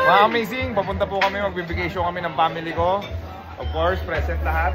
Mga amazing, papunta po kami, magbibigation kami ng family ko. Of course, present lahat.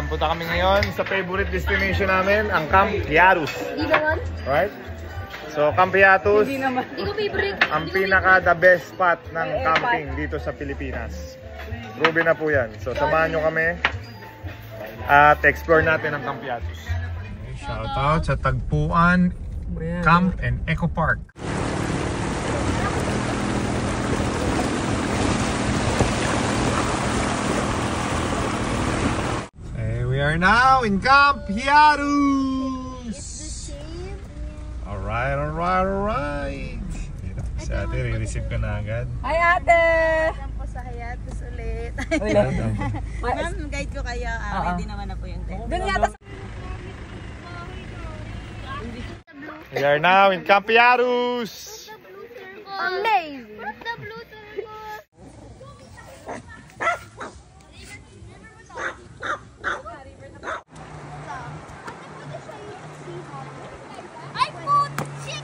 Punta kami ngayon sa favorite destination namin, ang Camp Hiatus. Right? So, Camp Hiatus, ang pinaka the best spot ng camping dito sa Pilipinas. Ruby na po yan. So, samahan nyo kami at explore natin ang Camp Hiatus. Shoutout sa Tagpuan Camp and Eco Park. We are now in Camp Hiatus. Alright, alright, alright. Si ate, re-receive ka na agad. Hi ate! Alam po sa Hiatus ulit. Ma'am, guide ko kayo. Ready naman na po yung tent. Doon yata sa... We are now in Camp Hiatus. Amazing! The blue turtle! I put chick!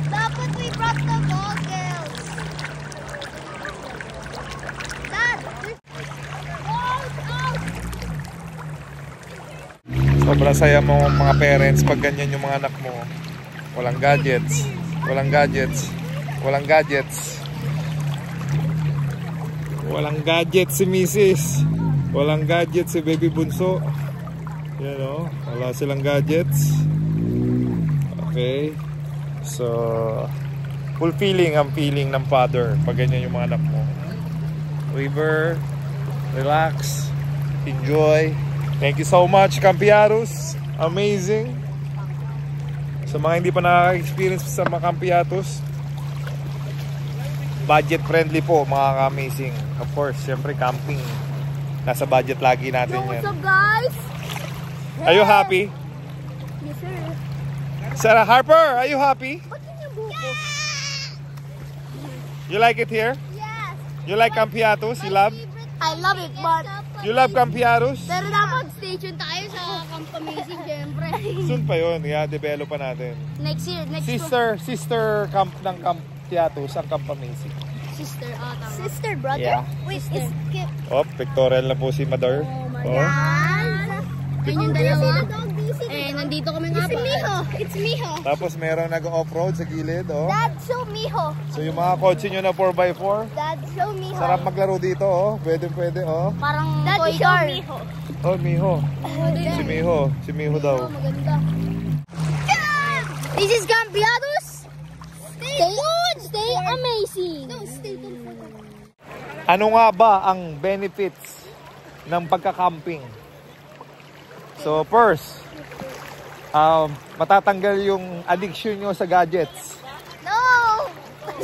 Dapat we brought the goggles. Dad, Sobrang saya mo mga parents pag ganyan yung mga anak mo. Walang gadgets. Walang gadgets. Walang gadgets. Walang gadgets si Mrs. Walang gadgets si Baby Bunso. Yan o. Wala silang gadgets. Okay. So, fulfilling ang feeling ng father pag ganyan yung mga anak mo. River, relax, enjoy. Thank you so much, Camp Hiatus. Amazing. Sa mga hindi pa nakaka-experience sa mga Camp Hiatus, budget friendly po, mga amazing. Of course, syempre camping. Nasa budget lagi natin yan. what's up guys? Are you happy? Yes sir. Sarah Harper, are you happy? Ba't yun yung buko? You like it here? Yes. You like Camp Hiatus? You love? I love it, but... You love Camp Hiatus? Pero dapat station tayo sa Camp Amazing, syempre. Soon pa yun, i-develop pa natin. Next year, Sister camp ng Camp Hiatus, ang Camp Amazing. Sister, tama. Sister, brother? Yeah. Wait, is Kip. Oh, pictorial na po si Mother. Oh my God. Ayun yung dalawa. Eh, nandito kami nga pa. It's Miho. It's Miho. Tapos meron nag-off-road sa gilid, oh. Dad, show Miho. So yung mga kotse nyo na 4x4, Dad, show Miho. sarap maglaro dito, oh. Pwede, oh. Parang toy car. Miho. Oh, Miho. Si Miho. Si Miho daw. Maganda. This is Camp Hiatus. Stay amazing. No, stay tuned. Ano nga ba ang benefits ng pagka-camping? So first, matatanggal yung addiction nyo sa gadgets. No!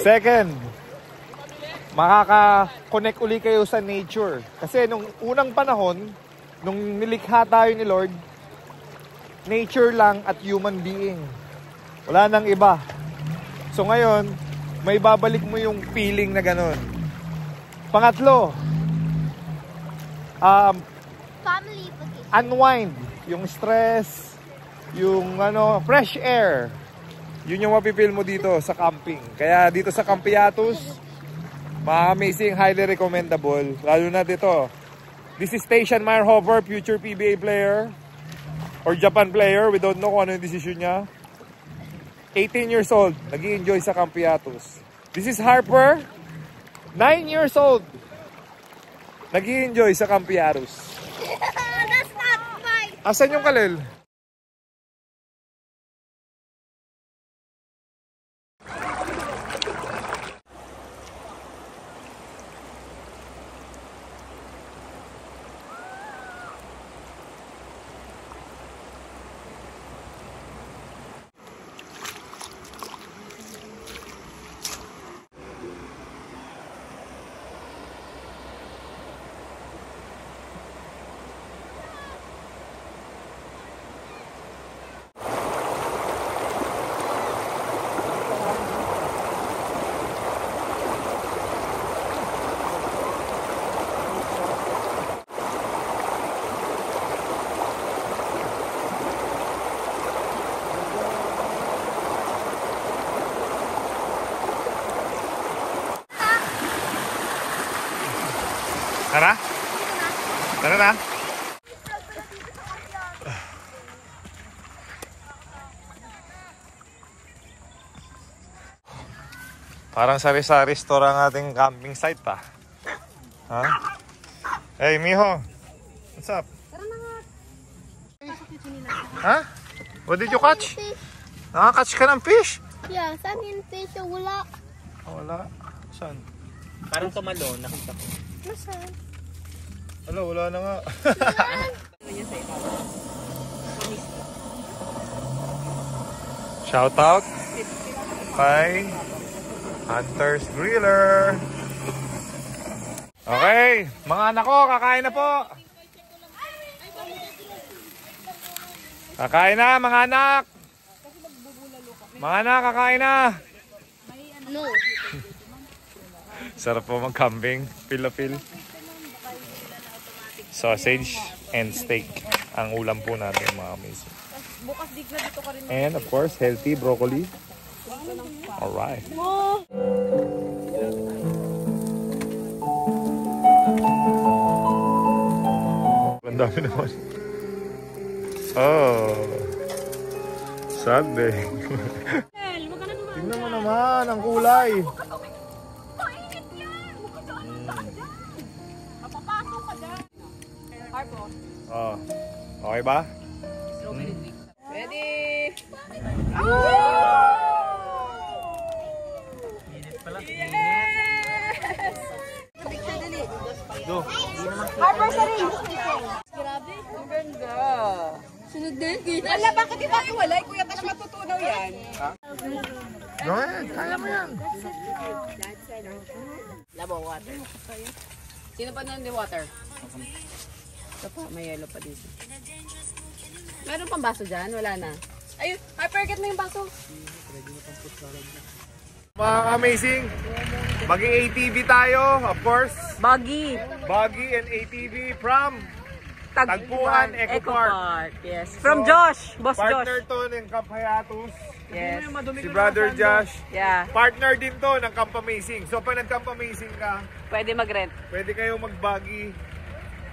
Second, makaka-connect uli kayo sa nature. Kasi nung unang panahon, nung nilikha tayo ni Lord, nature lang at human being. Wala nang iba. So ngayon, may babalik mo yung feeling na ganun. Pangatlo, Family vacation. unwind. Yung stress, yung fresh air. Yun yung mapipil mo dito sa camping. Kaya dito sa Camp Hiatus, amazing, highly recommendable. Lalo na dito. This is Station Meyerhofer, future PBA player or Japan player. We don't know kung ano yung decision niya. 18 years old, nag-i-enjoy sa Camp Hiatus. This is Harper, 9 years old, nag-i-enjoy sa Camp Hiatus. That's not fine. Asan yung Kalel? Tara? Tara na. Parang sari-sari store ang ating camping site pa. Ha? Hey, Miho. What's up? Ha? What did you catch? Nakakatch ka ng fish? Yeah, saan yung fish? Wala. Wala. Saan? Parang tumalon, nakita ko. Nasaan? Wala na nga. Shout out kay Hunter's Griller. Okay, mga anak ko, kakain na po. Kakain na, mga anak. Mga anak, kakain na. No. Sarap po mag-camping. Pil-a-pil. Sausage and steak ang ulam po natin, mga amazing. And of course, healthy broccoli. Alright. Ang dami naman. Oh. Sunday. Tingnan mo naman ang kulay. Oh. Okay ba? Ready? Do. Harper sa rin. Grabe. Ang ganda. Sunod din. Wala, bakit di ba iwalay? Kuya, kasi matutunaw yan. Go ahead. Kaya mo yan. Labo, water. Sino pa nang di water? Ito pa, may yellow pa dito. Meron pang baso dyan? Wala na. Ayun, Harper, get mo yung baso. Mga amazing. Mag-ATV tayo, of course. Buggy. Buggy and ATV from Tagpuan Eco Park. Yes. From Josh. Boss Partner Josh. to ng Camp Hayatus. Yes. Si Brother Josh. Yeah. Partner din to ng Camp Amazing. So pag nag-Camp Amazing ka, Pwede mag-rent. pwede kayo mag-buggy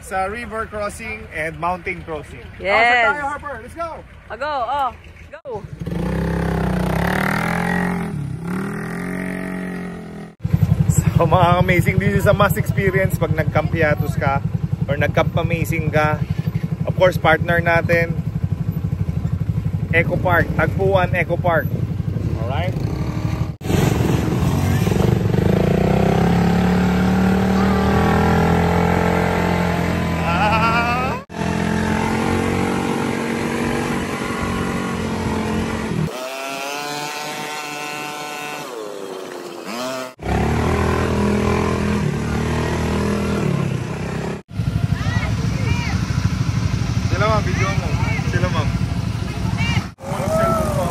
sa river crossing and mountain crossing. Yes. Saan tayo, Harper? Let's go! Go. Oh. Go. So mga amazing, this is a must experience pag nag-Camp Hayatus ka or nag-Camp Amazing ka. Of course, partner natin, Eco Park, Tagpuan Eco Park. Alright? Sila ma'am, video mo. Sila ma'am. Walang cellphone ko.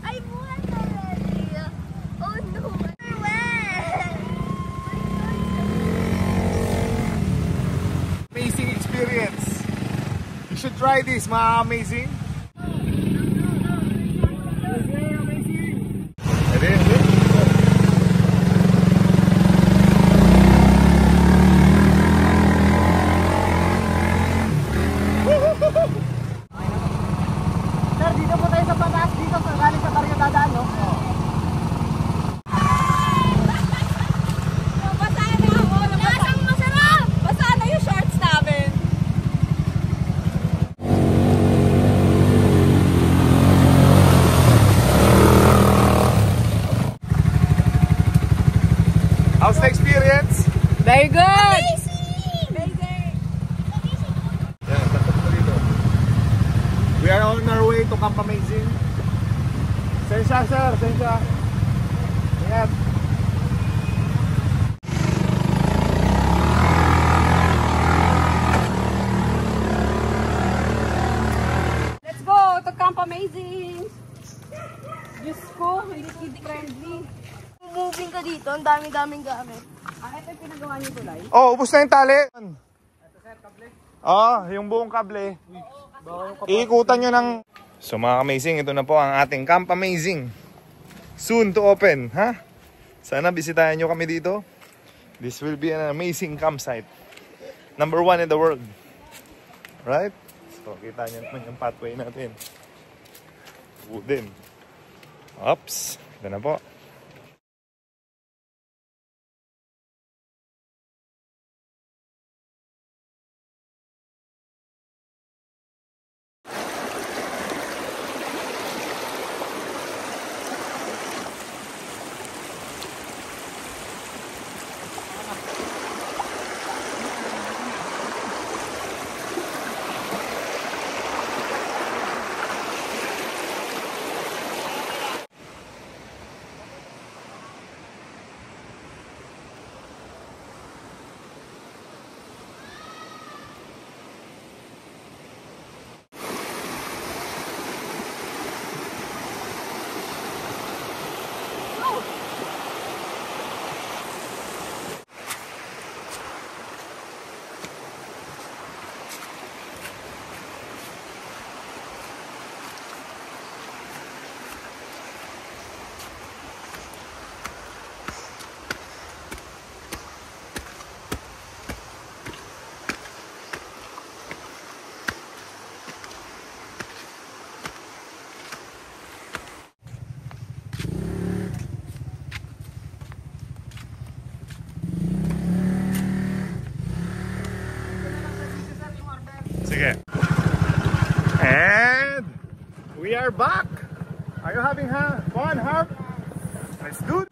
Ay, buwan already. Oh no. Amazing experience. You should try this, mga amazing. Ready? Sir, dito po tayo sa pataas dito. Sa galing sa Barrio dadaan, no? Basahan na ako. Lasang masarap. Basahan na yung shorts namin. How's the experience? Very good. Yan, tatak mo dito. We are on our way to Camp Amazing. Sensya, sir. Sensya. Ingat. Let's go to Camp Amazing. Diyos ko, hindi kid friendly. Moving ka dito, ang dami-daming gamit. Ito yung pinagawa niyo tulay. Oh, ubos na yung tali. Yung buong kable. Iikutan nyo ng... So mga amazing, ito na po ang ating Camp Amazing. Soon to open, ha? Sana bisitahin nyo kami dito. This will be an amazing campsite. #1 in the world. Right? So kita nyo naman yung pathway natin. Wooden. Oops. Ito na po. Sige. And we are back. Are you having fun, Harp? Let's do it.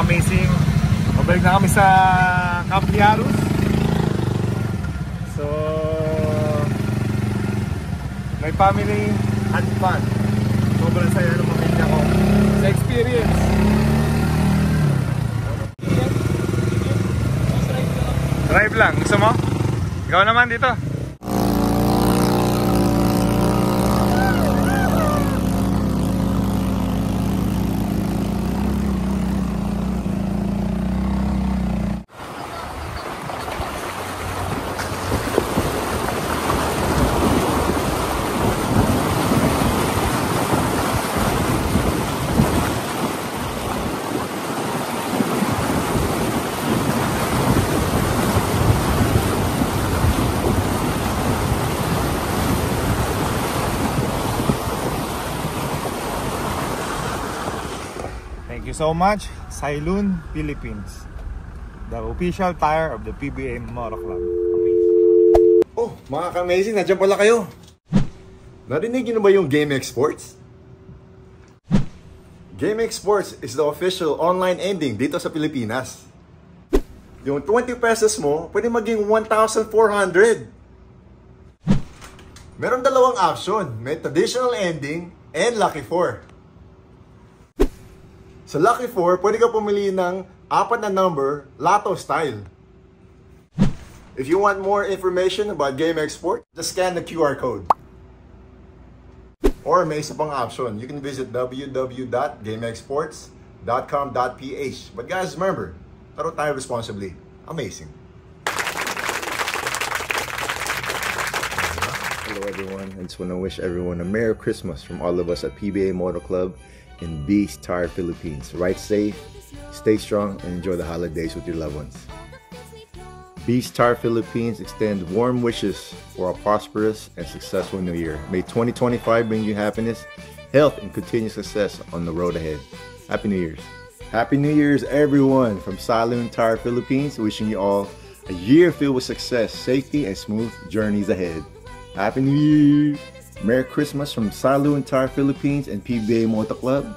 Amazing. Mabalik na kami sa Camp Yarus. So may family and fun. Sobrang saya ng pamilya ko sa experience. Drive lang. Gusto mo? Ikaw naman dito. Thank you so much, Sailun Philippines, the official tire of the PBA Moto Club. Amazing. Oh, mga ka-amazing, nandiyan pala kayo. Narinig niyo na ba yung GameX Sports? GameX Sports is the official online ending dito sa Pilipinas. Yung 20 pesos mo, pwede maging 1,400. Meron dalawang option, may traditional ending and Lucky 4. Sa Lucky 4, pwede ka pumili ng 4 na number, Lotto style. If you want more information about GameX Sports, just scan the QR code. Or may isa pang option, you can visit www.gamexsports.com.ph. But guys, remember, taro tayo responsibly. Amazing. Hello everyone, I just want to wish everyone a Merry Christmas from all of us at PBA Moto Club. in Beast Tire Philippines. Ride safe, stay strong, and enjoy the holidays with your loved ones. Beast Tire Philippines extends warm wishes for a prosperous and successful new year. May 2025 bring you happiness, health, and continued success on the road ahead. Happy New Year's. Happy New Year's, everyone, from Saloon Tire Philippines, wishing you all a year filled with success, safety, and smooth journeys ahead. Happy New Year! Merry Christmas from Saloon Tire Philippines and PBA Motor Club.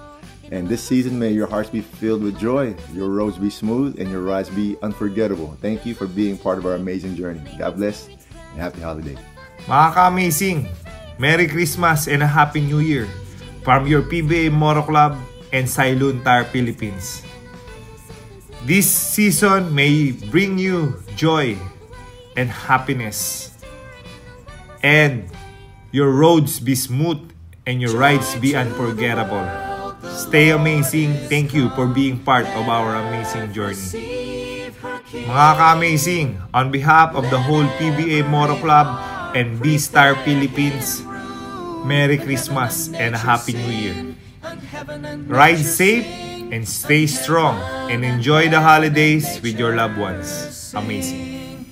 And this season, may your hearts be filled with joy, your roads be smooth, and your rides be unforgettable. Thank you for being part of our amazing journey. God bless and happy holidays. Mga ka-amazing, Merry Christmas and a Happy New Year from your PBA Motor Club and Saloon Tire Philippines. This season may bring you joy and happiness, and your roads be smooth and your rides be unforgettable. Stay amazing. Thank you for being part of our amazing journey. Mga ka-amazing, on behalf of the whole PBA Motor Club and Beast Tire Philippines, Merry Christmas and a Happy New Year. Ride safe and stay strong and enjoy the holidays with your loved ones. Amazing.